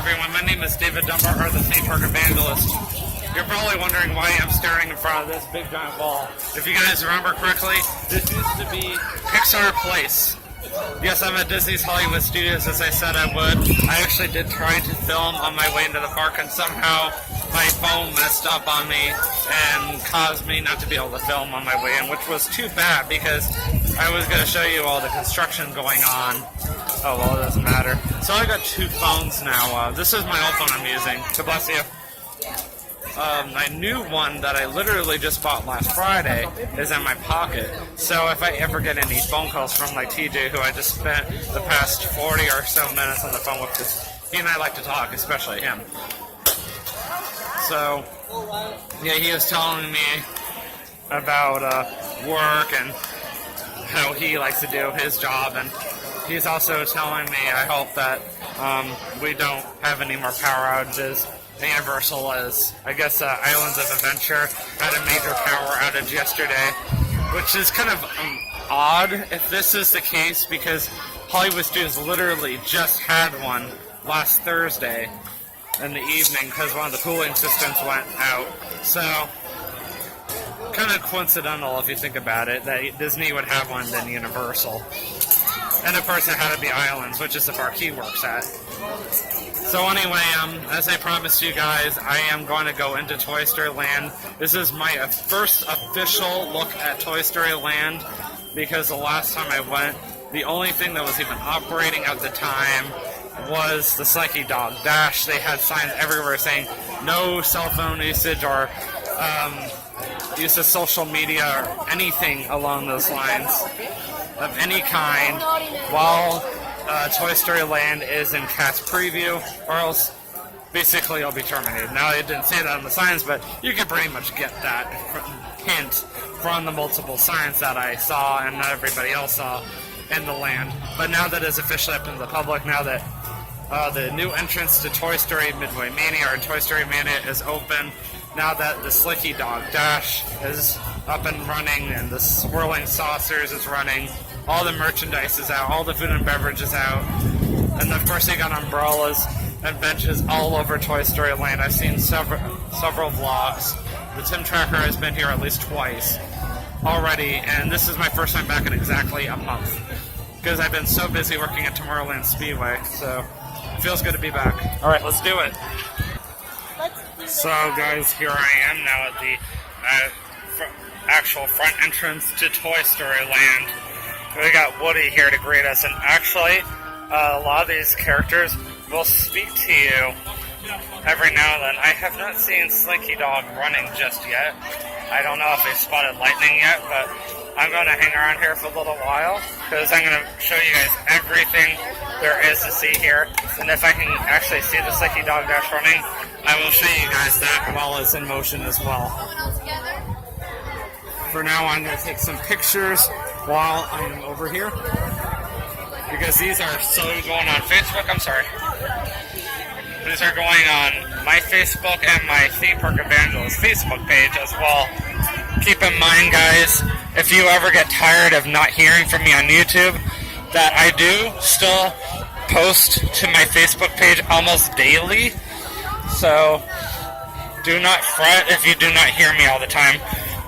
everyone, my name is TheThemeParkEvangelist. You're probably wondering why I'm staring in front of this big giant wall. If you guys remember correctly, this used to be Pixar Place. Yes, I'm at Disney's Hollywood Studios, as I said I would. I actually did try to film on my way into the park, and somehow my phone messed up on me and caused me not to be able to film on my way in, which was too bad because I was going to show you all the construction going on. Oh, well, it doesn't matter. So I got two phones now. This is my old phone I'm using. God bless you. My new one that I literally just bought last Friday is in my pocket. So if I ever get any phone calls from like TJ, who I just spent the past 40 or so minutes on the phone with, because he and I like to talk, especially him. So, yeah, he was telling me about work and how he likes to do his job, and he's also telling me, I hope that we don't have any more power outages. Universal is, I guess, Islands of Adventure had a major power outage yesterday, which is kind of odd if this is the case, because Hollywood Studios literally just had one last Thursday in the evening because one of the cooling systems went out. So, kind of coincidental if you think about it, that Disney would have one than Universal. And of course it had to be Islands, which is the park he works at. So anyway, as I promised you guys, I am going to go into Toy Story Land. This is my first official look at Toy Story Land, because the last time I went, the only thing that was even operating at the time was the Slinky Dog Dash. They had signs everywhere saying no cell phone usage or use of social media or anything along those lines of any kind, while Toy Story Land is in cast preview, or else basically it'll be terminated. Now, it didn't say that on the signs, but you can pretty much get that hint from the multiple signs that I saw and not everybody else saw in the land. But now that it's officially up to the public, now that the new entrance to Toy Story Midway Mania, or Toy Story Mania, is open, now that the Slinky Dog Dash is up and running and the Swirling Saucers is running, all the merchandise is out, all the food and beverage is out, and of course they got umbrellas and benches all over Toy Story Land. I've seen several vlogs. The TimTracker has been here at least twice already, and this is my first time back in exactly a month, because I've been so busy working at Tomorrowland Speedway, so it feels good to be back. Alright, let's do it. So guys, here I am now at the actual front entrance to Toy Story Land. We got Woody here to greet us, and actually, a lot of these characters will speak to you every now and then. I have not seen Slinky Dog running just yet. I don't know if they spotted lightning yet, but I'm going to hang around here for a little while, because I'm going to show you guys everything there is to see here. And if I can actually see the Slinky Dog Dash running, I will show you guys that while it's in motion as well. For now, I'm going to take some pictures while I'm over here, because these are so going on Facebook. I'm sorry. These are going on my Facebook and my TheTimTracker Facebook page as well. Keep in mind, guys, if you ever get tired of not hearing from me on YouTube, that I do still post to my Facebook page almost daily. So do not fret if you do not hear me all the time.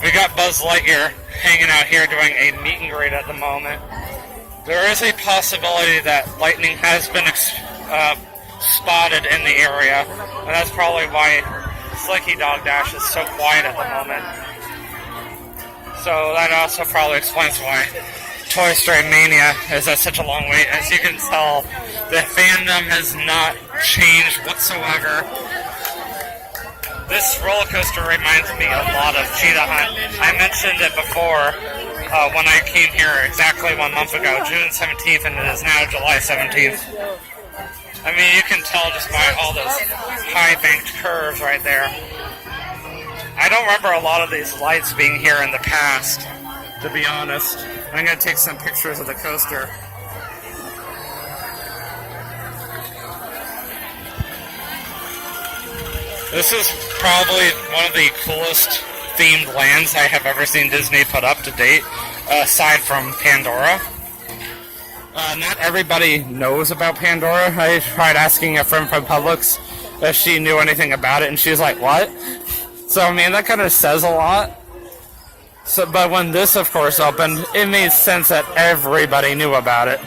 We got Buzz Lightyear hanging out here doing a meet and greet at the moment. There is a possibility that lightning has been spotted in the area, and that's probably why Slinky Dog Dash is so quiet at the moment. So that also probably explains why Toy Story Mania is at such a long wait. As you can tell, the fandom has not changed whatsoever. This roller coaster reminds me a lot of Cheetah Hunt. I mentioned it before when I came here exactly 1 month ago, June 17th, and it is now July 17th. I mean, you can tell just by all those high banked curves right there. I don't remember a lot of these lights being here in the past, to be honest. I'm going to take some pictures of the coaster. This is probably one of the coolest themed lands I have ever seen Disney put up to date, aside from Pandora. not everybody knows about Pandora. I tried asking a friend from Publix if she knew anything about it, and she was like, what? So, I mean, that kind of says a lot. So, but when this, of course, opened, it made sense that everybody knew about it.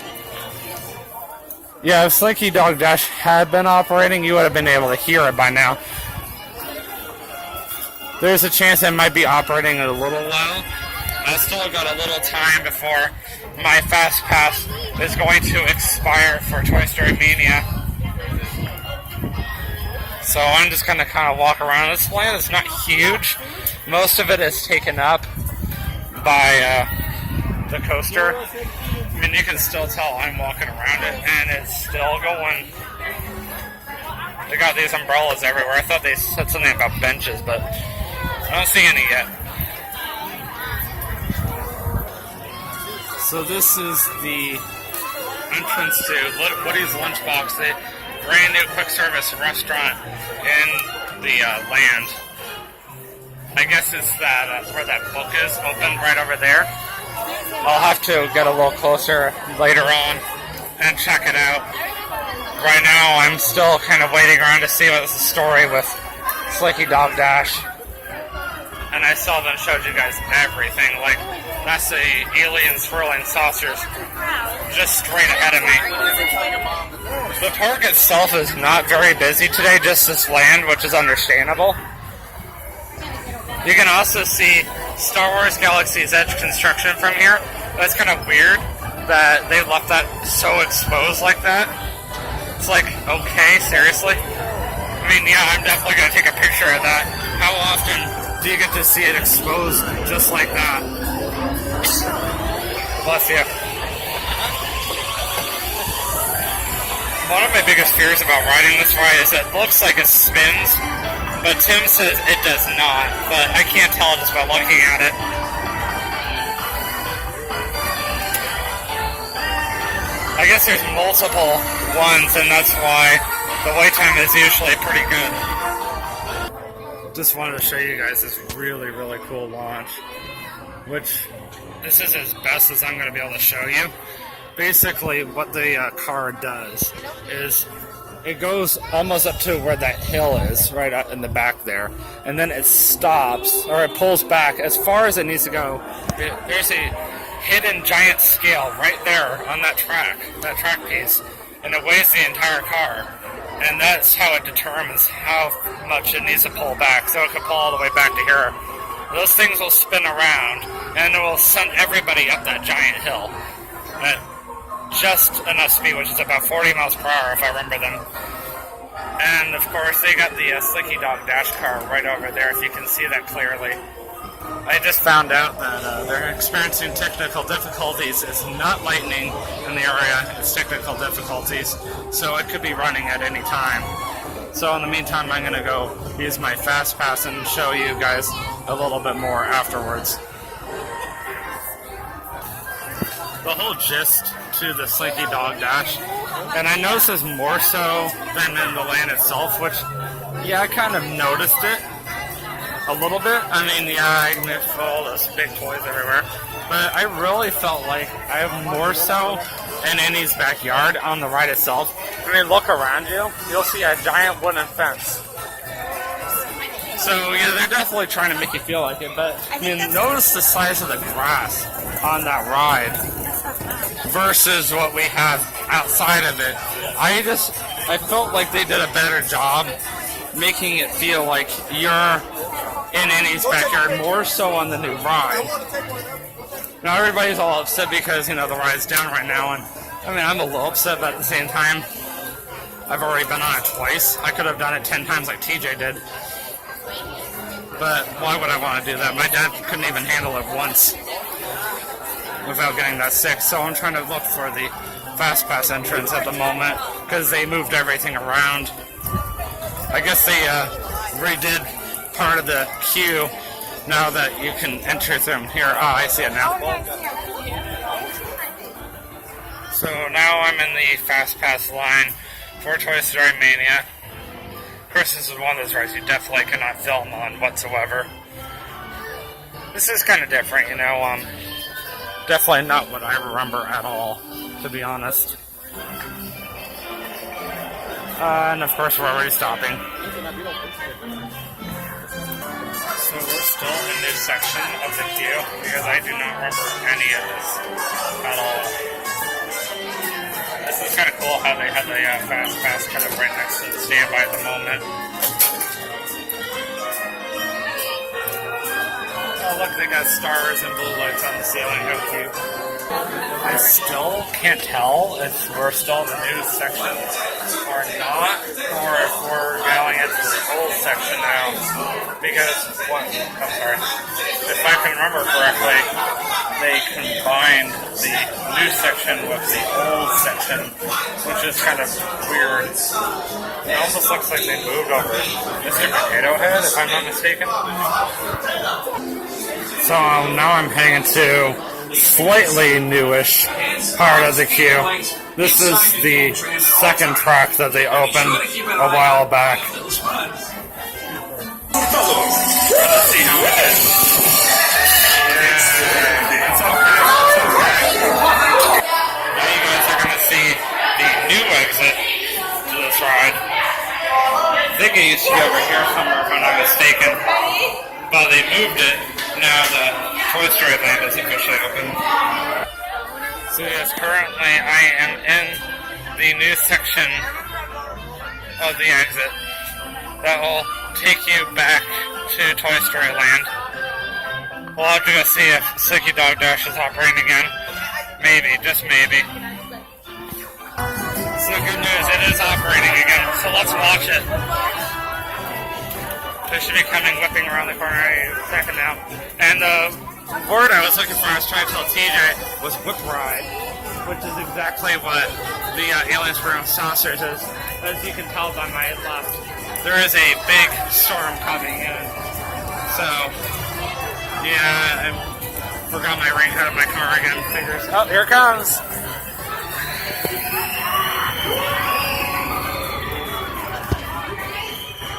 Yeah, if Slinky Dog Dash had been operating, you would have been able to hear it by now. There's a chance it might be operating in a little while. I still got a little time before my Fast Pass is going to expire for Toy Story Mania. So I'm just going to kind of walk around. This land is not huge. Most of it is taken up by the coaster. I mean, you can still tell I'm walking around it, and it's still going. They got these umbrellas everywhere. I thought they said something about benches, but I don't see any yet. So this is the entrance to Woody's Lunchbox, the brand new quick service restaurant in the land. I guess it's that where that book is open right over there. I'll have to get a little closer later on and check it out. Right now I'm still kind of waiting around to see what's the story with Slinky Dog Dash. And I still haven't showed you guys everything. Like, that's the alien swirling saucers just straight ahead of me. The park itself is not very busy today, just this land, which is understandable. You can also see Star Wars Galaxy's Edge construction from here. That's kind of weird that they left that so exposed like that. It's like, okay, seriously? I mean, yeah, I'm definitely going to take a picture of that. How often do you get to see it exposed just like that? Bless you. One of my biggest fears about riding this ride is it looks like it spins, but Tim says it does not, but I can't tell just by looking at it. I guess there's multiple ones, and that's why the wait time is usually pretty good. Just wanted to show you guys this really, really cool launch, which this is as best as I'm going to be able to show you. Basically, what the car does is it goes almost up to where that hill is, right out in the back there, and then it stops, or it pulls back as far as it needs to go. There's a hidden giant scale right there on that track piece, and it weighs the entire car, and that's how it determines how much it needs to pull back, so it can pull all the way back to here. Those things will spin around, and it will send everybody up that giant hill at just enough speed, which is about 40 miles per hour if I remember them. And of course they got the Slinky Dog Dash car right over there, if you can see that clearly. I just found out that they're experiencing technical difficulties. It's not lightning in the area, it's technical difficulties, so it could be running at any time. So in the meantime, I'm going to go use my Fast Pass and show you guys a little bit more afterwards. The whole gist to the Slinky Dog Dash, and I noticed this more so than in the land itself, which, yeah, I kind of noticed it a little bit. I mean, yeah, I missed all those big toys everywhere, but I really felt like I have more so in Annie's backyard on the ride itself. I mean, look around you, you'll see a giant wooden fence. So, yeah, they're definitely trying to make you feel like it, but I mean, notice the size of the grass on that ride versus what we have outside of it. I felt like they did a better job making it feel like you're in Annie's backyard, more so on the new ride. Now, everybody's all upset because, you know, the ride's down right now, and I mean, I'm a little upset, but at the same time, I've already been on it twice. I could have done it 10 times like TJ did. But why would I want to do that? My dad couldn't even handle it once without getting that sick. So I'm trying to look for the Fast Pass entrance at the moment because they moved everything around. I guess they redid part of the queue now that you can enter them here. Oh, I see it now. So now I'm in the Fast Pass line for Toy Story Mania. Of course, this is one of those rides you definitely cannot film on whatsoever. This is kind of different, you know, definitely not what I remember at all. to be honest. And of course we're already stopping. So we're still in this section of the queue because I do not remember any of this at all. This is kind of cool how they have the fast pass kind of right next to the standby at the moment. Oh look, they got stars and blue lights on the ceiling. How cute. I still can't tell if we're still in the news section or not, or if we're going into the old section now. Because if I can remember correctly, they combined the news section with the old section, which is kind of weird. It almost looks like they moved over Mr. Potato Head, if I'm not mistaken. So now I'm heading into slightly newish part of the queue. This is the second track that they opened a while back. Let's see how it is. Yeah, it's okay. Now you guys are going to see the new exit to this ride. I think it used to be over here somewhere, if I'm not mistaken. But they moved it. Now the Toy Story Land is officially open. So yes, currently I am in the new section of the exit that will take you back to Toy Story Land. We'll have to go see if Slinky Dog Dash is operating again. Maybe, just maybe. So good news, it is operating again, so let's watch it. They should be coming whipping around the corner any second now. And the word I was looking for, I was trying to tell TJ, was whip ride, which is exactly what the Aliens Room Saucers is. As you can tell by my left, there is a big storm coming in. So, yeah, I forgot my raincoat in my car again. Fingers. Oh, here it comes.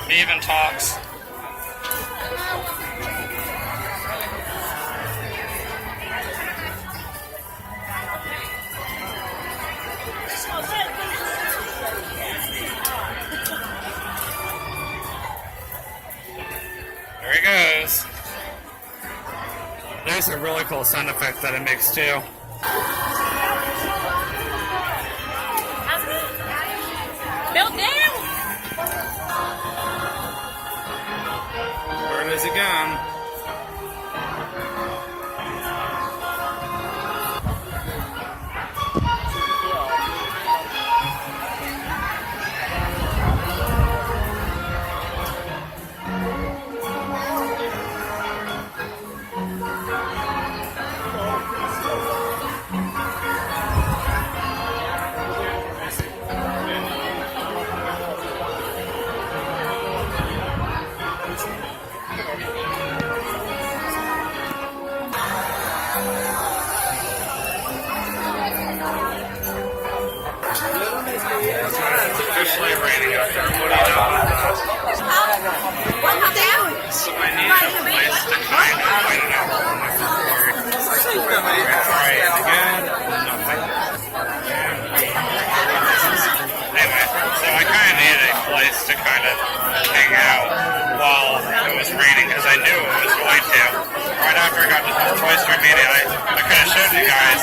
He even talks. There he goes. There's a really cool sound effect that it makes too. Built down. Where is he gone? Officially raining out there. What do you know? So I need a place to kind of light it up on my floor. Try it again. Nothing. Anyway, so I kind of needed a place to kind of hang out while it was raining because I knew it was going to. Right after I got to the Toy Story Mania, I could have showed you guys,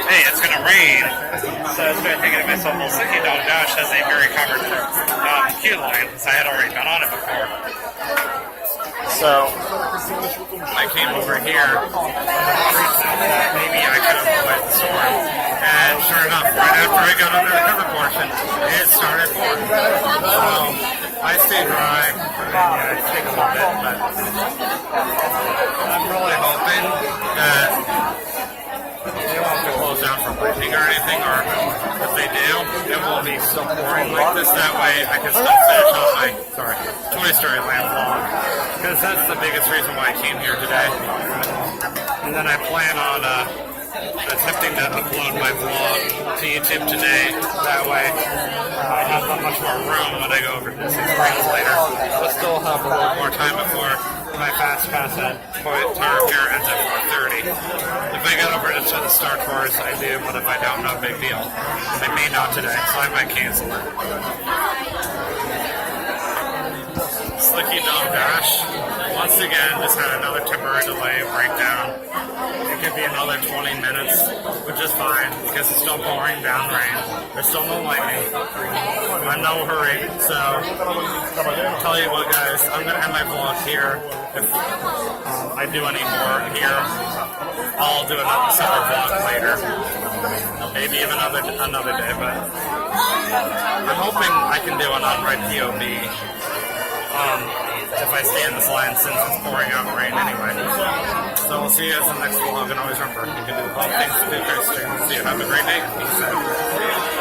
hey, it's going to rain. So I was thinking to myself, well, Slinky Dog Dash has a very covered queue line, because I had already been on it before. So I came over here, maybe I could avoid the storm. And sure enough, right after I got under the cover portion, it started pouring. So I stayed dry. Yeah, it takes a little bit, but I'm really hoping that they won't have to close down for lightning or anything, or if they do, it won't be still pouring like this. That way I can still finish off my, Toy Story Land vlog, because that's the biggest reason why I came here today. And then I plan on attempting to upload my vlog to YouTube today. That way I have that much into a room when I go over to Disney Springs later. I'll still have a little more time before my fast pass at TheTimTracker ends at 4:30. If I get over to the Star Tours, I do, but if I don't, no big deal. I may not today, so I might cancel it. Slinky Dome Dash, once again, just had another temporary delay breakdown. It could be another 20 minutes, which is fine, because it's still pouring down rain. There's still no lightning. I'm in no hurry, so I'll tell you what, guys, I'm going to end my vlog here. If I do any more here, I'll do another separate vlog later. Maybe even another day, but I'm hoping I can do an unread POV if I stay in this line since it's pouring out rain anyway. So we'll see you guys in the next vlog, and always remember, you can do all things to be Christian. See you. Have a great day. Peace out.